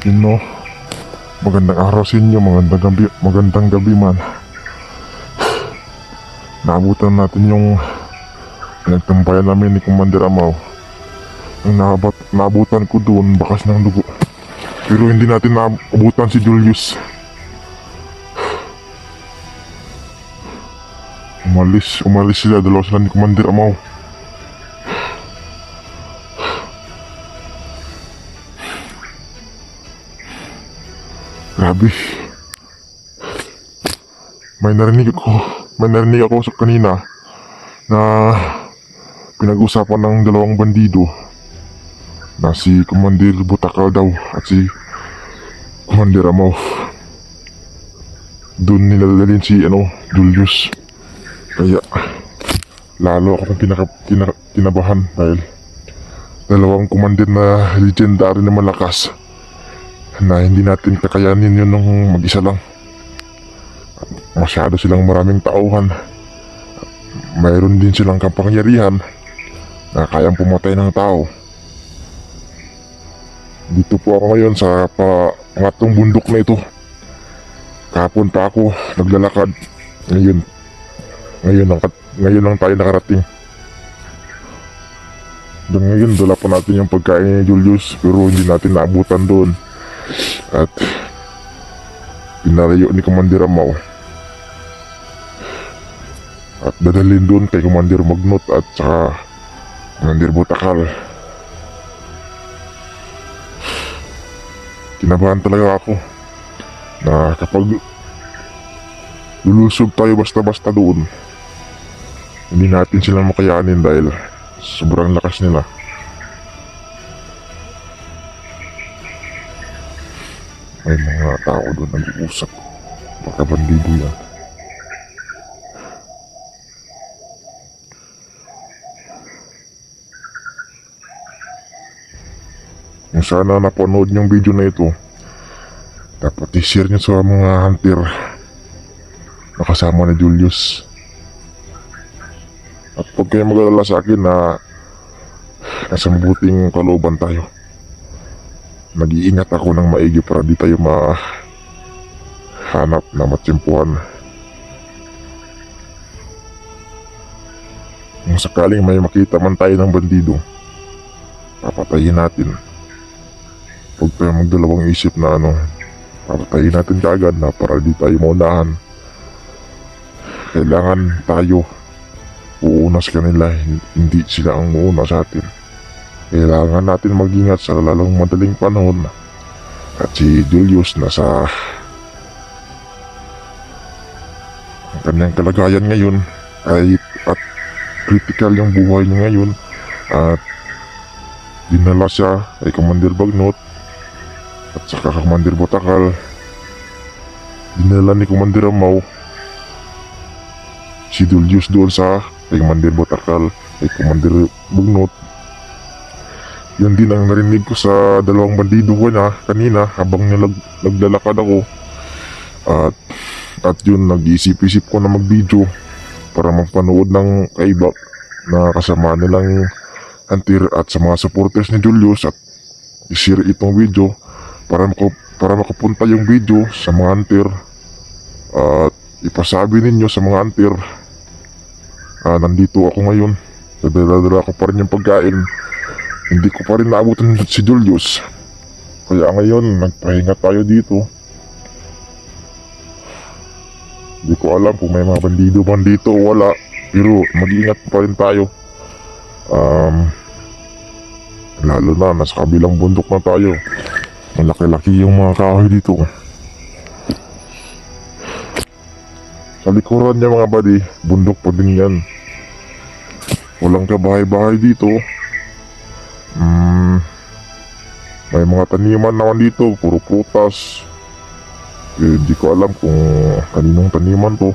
Yun no, magandang araw sa inyo, magandang gabi man. Naabutan natin yung pinagtambayan namin ni Commander Amaw. Ang naabutan ko doon, bakas ng dugo. Pero hindi natin naabutan si Julius. Umalis sila, dalawa sila ni Commander Amaw. Grabe. May narinig ako sa kanina na pinag-usapan ng dalawang bandido na si Commander Butakal daw at si Commander Amaw. Doon nilalalin si Julius. Kaya lalo ako kinabahan dahil dalawang commander na legendary na malakas na hindi natin kakayanin yun nung mag-isa lang. Masyado silang maraming tauhan. Mayroon din silang kapangyarihan na kayang pumatay ng tao. Dito po ako ngayon sa pangatong bundok na ito. Kahapon pa ako naglalakad. Ngayon lang tayo nakarating. Hanggang ngayon dala pa natin yung pagkain ni Julius pero hindi natin naabutan doon. At pinalayo ni Commander Amaw. At dadalhin doon kay Commander Magnot at saka Commander Butakal. Kinabahan talaga ako na kapag lulusob tayo basta-basta doon, hindi natin sila makayanin dahil sobrang lakas nila. May mga tao doon nag-uusap. Baka bandido yan. Kung sana napanood yung video na ito, dapat i-share nyo sa mga hunter na kasama ni Julius. At huwag kayo mag-alala sa akin na nasa mabuting kalooban tayo. Nag-iingat ako ng maigi para di tayo mahanap na matsimpuhan. Kung sakaling may makita man tayo ng bandido, papatayin natin. Huwag tayo magdalawang isip na papatayin natin kaagad na para di tayo maunahan. Kailangan tayo uuna sa kanila, hindi sila ang uuna sa atin. Kailangan natin mag-ingat sa lalong madaling panahon. At si Julius nasa ang kanyang kalagayan ngayon at critical yung buhay niya ngayon. At dinala siya kay Commander Bagnot at saka Commander Butakal. Dinala ni Commander Amaw si Julius doon sa kay Commander Butakal, kay Commander Bagnot. Yun din ang narinig ko sa dalawang bandido ko na kanina habang naglalakad ako. At yun, nag-iisip-isip ko na mag-video para mapanood ng kaiba na kasama nilang hunter at sa mga supporters ni Julius at i-share itong video para makapunta yung video sa mga hunter at ipasabi ninyo sa mga hunter nandito ako ngayon, nadala ko pa rin yung pagkain, hindi ko pa rin naabutan si Julius, kaya ngayon nagpahinga tayo dito. Hindi ko alam kung may mga bandido man dito o wala, pero mag-iingat pa rin tayo. Lalo na nasa kabilang bundok na tayo, malaki-laki yung mga kahoy dito. Sa likuran niya mga buddy, bundok pa din yan. Walang kabahay-bahay dito. May mga taniman naman dito, puro prutas. Hindi ko alam kung kaninong taniman to.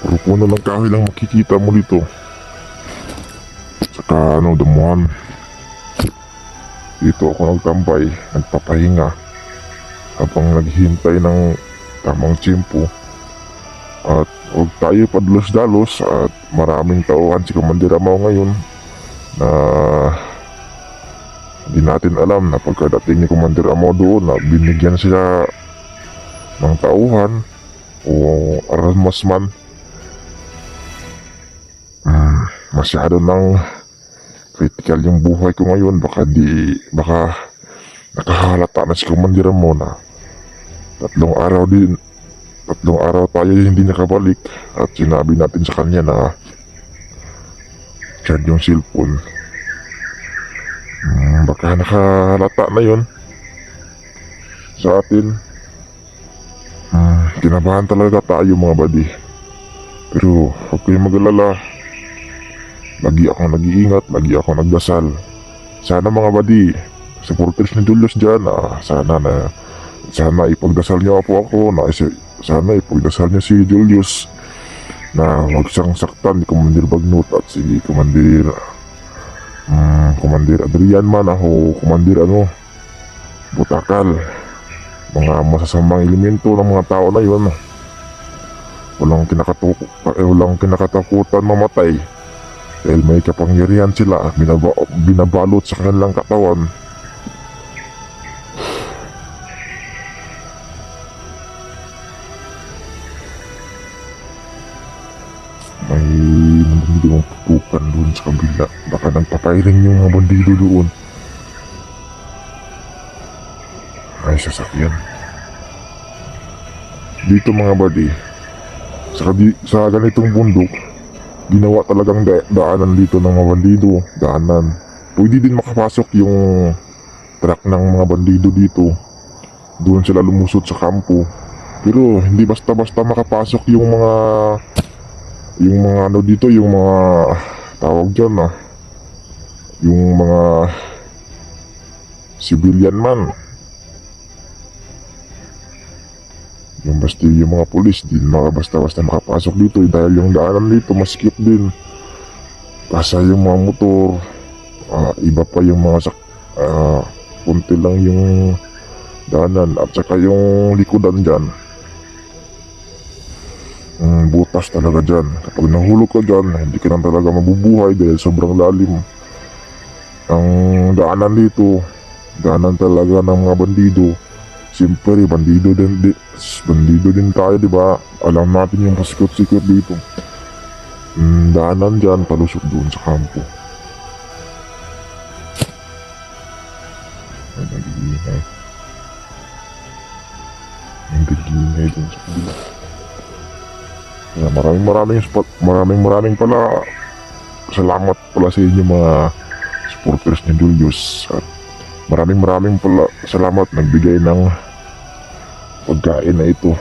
Puro puno ng kahoy lang makikita mo dito. Saka damuhan. Dito ako nagtambay, nagpapahinga habang naghihintay ng tamang tiyempo. At huwag tayo padalos-dalos at maraming tauhan si Commander Amaw ngayon na Hindi natin alam na pagkadating ni Commander Amo doon na binigyan sila ng tauhan o armas man. Masyado nang critical yung buhay ko ngayon. Baka nakahalata na si Commander Amo na tatlong araw tayo hindi nakabalik at sinabi natin sa kanya na charge yung cellphone. Baka nakahalata na yun sa atin. Kinabahan talaga tayo mga buddy. Pero huwag kayong mag-alala. Lagi akong nag-iingat, lagi akong nagdasal. Sana mga buddy, supporters ni Julius dyan, sana ipagdasal niyo ako sana ipagdasal niyo si Julius na huwag siyang saktan ni Commander Bagnot at si Commander Adrian man o Commander Butakal. Mga masasamang elemento ng mga tao na yun. Walang kinakatakutan mamatay dahil may kapangyarihan sila binabalot sa kanilang katawan. May bandido ang putukan doon sa kabila. Baka nagpapairing yung mga bandido doon. Ay, sasakyan. Dito mga buddy, sa ganitong bundok, ginawa talagang daanan dito ng mga bandido. Daanan. Pwede din makapasok yung truck ng mga bandido dito. Doon sila lumusot sa kampo. Pero hindi basta-basta makapasok yung mga dito, yung mga tawag dyan yung mga civilian man. Yung mga pulis din basta-basta makapasok dito dahil yung daanan dito masikip din. Kasi yung mga motor, iba pa yung mga punti lang yung daanan at saka yung likodan dyan. Butas talaga dyan. Kapag nahulog ka dyan, hindi ka na talaga mabubuhay dahil sobrang lalim. Ang daanan dito, daanan talaga ng mga bandido. Siyempre, bandido din tayo, di ba? Alam natin yung pasikot-sikot dito. Daanan dyan, palusok doon sa kampo. Ay, nag-iingay. Nag-iingay doon sa kabila. Kaya maraming pala salamat pala sa inyo mga supporters ni Julius. At maraming pala salamat nagbigay ng pagkain na ito.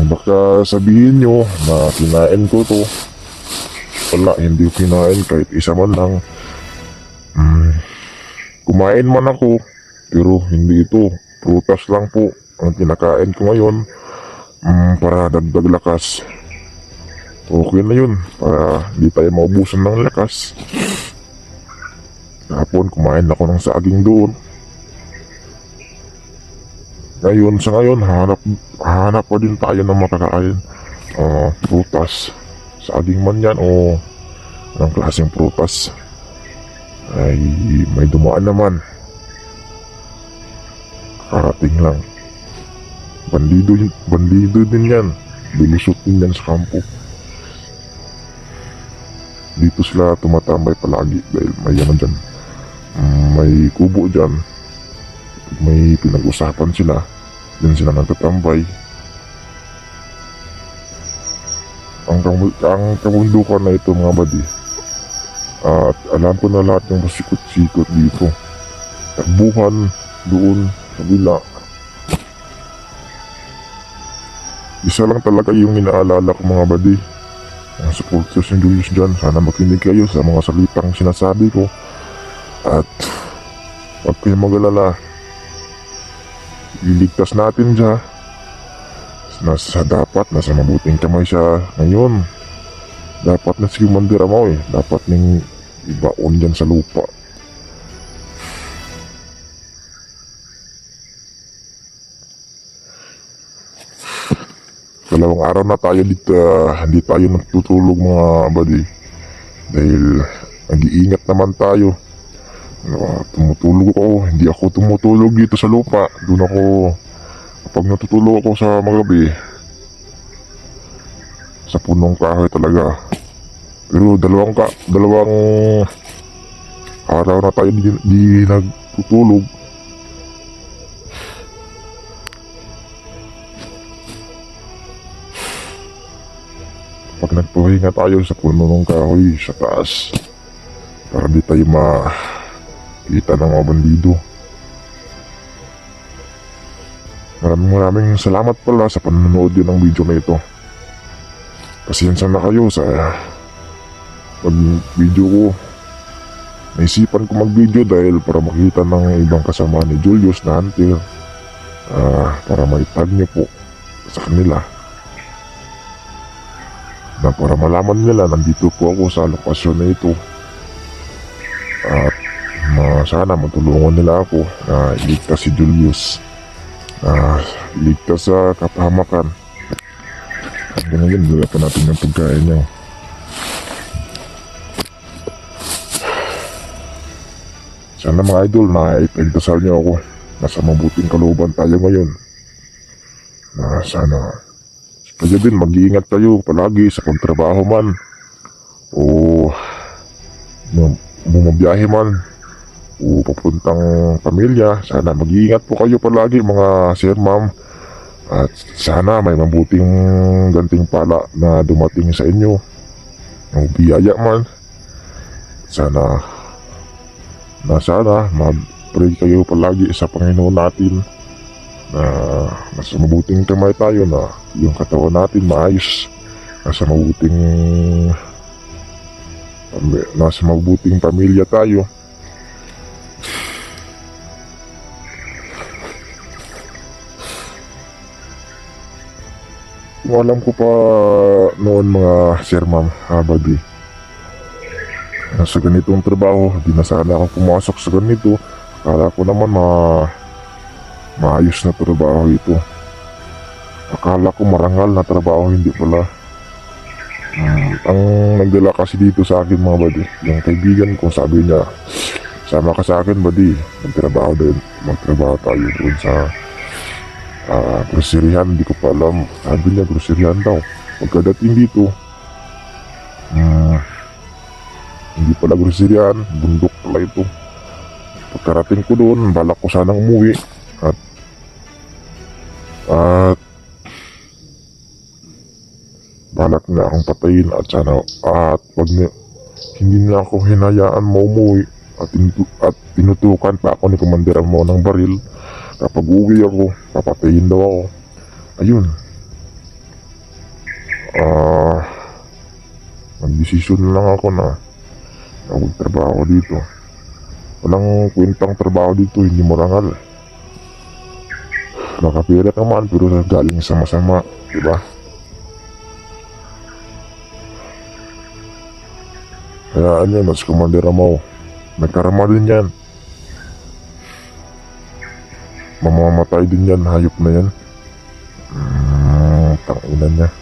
Baka sabihin nyo na kinain ko to. Wala, hindi ko kinain kahit isa man lang. Kumain man ako pero hindi ito. Prutas lang po ang kinakain ko ngayon. Para dagdag lakas. Okay na yun para di tayo maubusan ng lakas. Kahapon kumain ako ng saging doon. Sa ngayon hanap pa din tayo ng makakain. Prutas, saging man yan o anong klaseng prutas. Ay may dumaan naman. Karating lang. Bandido din yan. Lulusot din yan sa kampo. Dito sila tumatambay palagi dahil may dyan. May kubo dyan. May pinag-usapan sila. Diyan sila nagtatambay. Ang kabundukan na ito mga buddy. At alam ko na lahat ng pasikot-sikot dito. Takbuhan doon sa bila. Isa lang talaga yung inaalala ko mga buddy. Mga supporters ng Julius dyan, sana makinig kayo sa mga salitang sinasabi ko. At huwag kayong mag-alala. Iligtas natin siya. Nasa mabuting kamay siya ngayon. Dapat na si Commander Amo dapat ning ibaon dyan sa lupa. Dalawang araw na tayo dito, hindi tayo nagtutulog mga buddy. Dahil nag-iingat naman tayo. Tumutulog ako. Hindi ako tumutulog dito sa lupa. Doon ako, kapag natutulog ako sa magabi, sa punong kahoy talaga. Pero dalawang araw na tayo di nagtutulog. Pag nagpahinga tayo sa puno ng kahoy sa taas, para di tayo makita ng mga bandido. Maraming salamat pala sa panonood yun ng video na ito. Pasensya na kayo sa pag-video ko. Naisipan ko mag-video dahil para makita ng ibang kasama ni Julius na hunter, para maitag niyo po sa kanila, na para malaman nila nandito po ako sa lokasyon na ito, at sana matulungan nila ako na iligtas si Julius, iligtas sa kapahamakan. At ngayon dala pa natin yung pagkain niya. Sana mga idol na ipagdasal niyo ako. Nasa mabuting kalooban tayo ngayon. Na sana kayo din mag-iingat kayo palagi sa pagtrabaho man o bumabiyahe man o papuntang pamilya. Sana mag-iingat po kayo palagi mga sir, ma'am. At sana may mabuting gantimpala na dumating sa inyo. Ang biyaya man. Sana mag-pray kayo palagi sa Panginoon natin na nasa mabuting kamay tayo, na yung katawan natin maayos, nasa mabuting pamilya tayo. Kung alam ko pa noon mga sir, ma'am, buddy, sa ganitong trabaho, di na sana ako pumasok sa ganito. Akala ko naman maayos na trabaho ito. Akala ko marangal na trabaho, hindi pala. Ang nagdala kasi dito sa akin mga buddy, yung kaibigan ko, sabi niya, sama ka sa akin buddy, magtrabaho tayo doon sa groceryhan. Hindi ko pa alam, sabi niya groceryhan daw. Pagkadating dito, hindi pala groceryhan, bundok pala ito. Pagkarating ko doon, balak ko sanang umuwi at balak na akong patayin at hindi na ako hinayaan maumuwi at tinutukan pa ako ni Commander Amo ng baril. Kapag uwi ako, papatayin daw ako. Ayun. Nagdesisyon na lang ako na magtrabaho dito. Walang kwentang trabaho dito, hindi marangal. Nakapira naman pero galing sa masama, diba? Kaya ano, mas Commander Amo, nagkarama din yan. Mamamatay din yan, hayop na yan. Tanginan niya.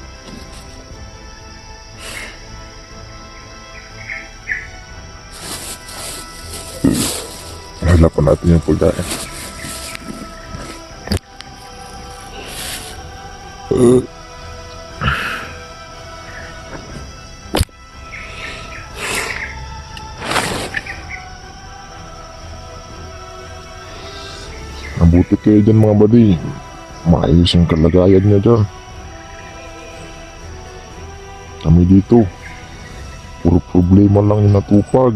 Halapan natin yung pagkain. Mabuti kayo dyan mga buddy. Maayos yung kalagayan niya dyan. Kami dito, puro problema lang yung natupag.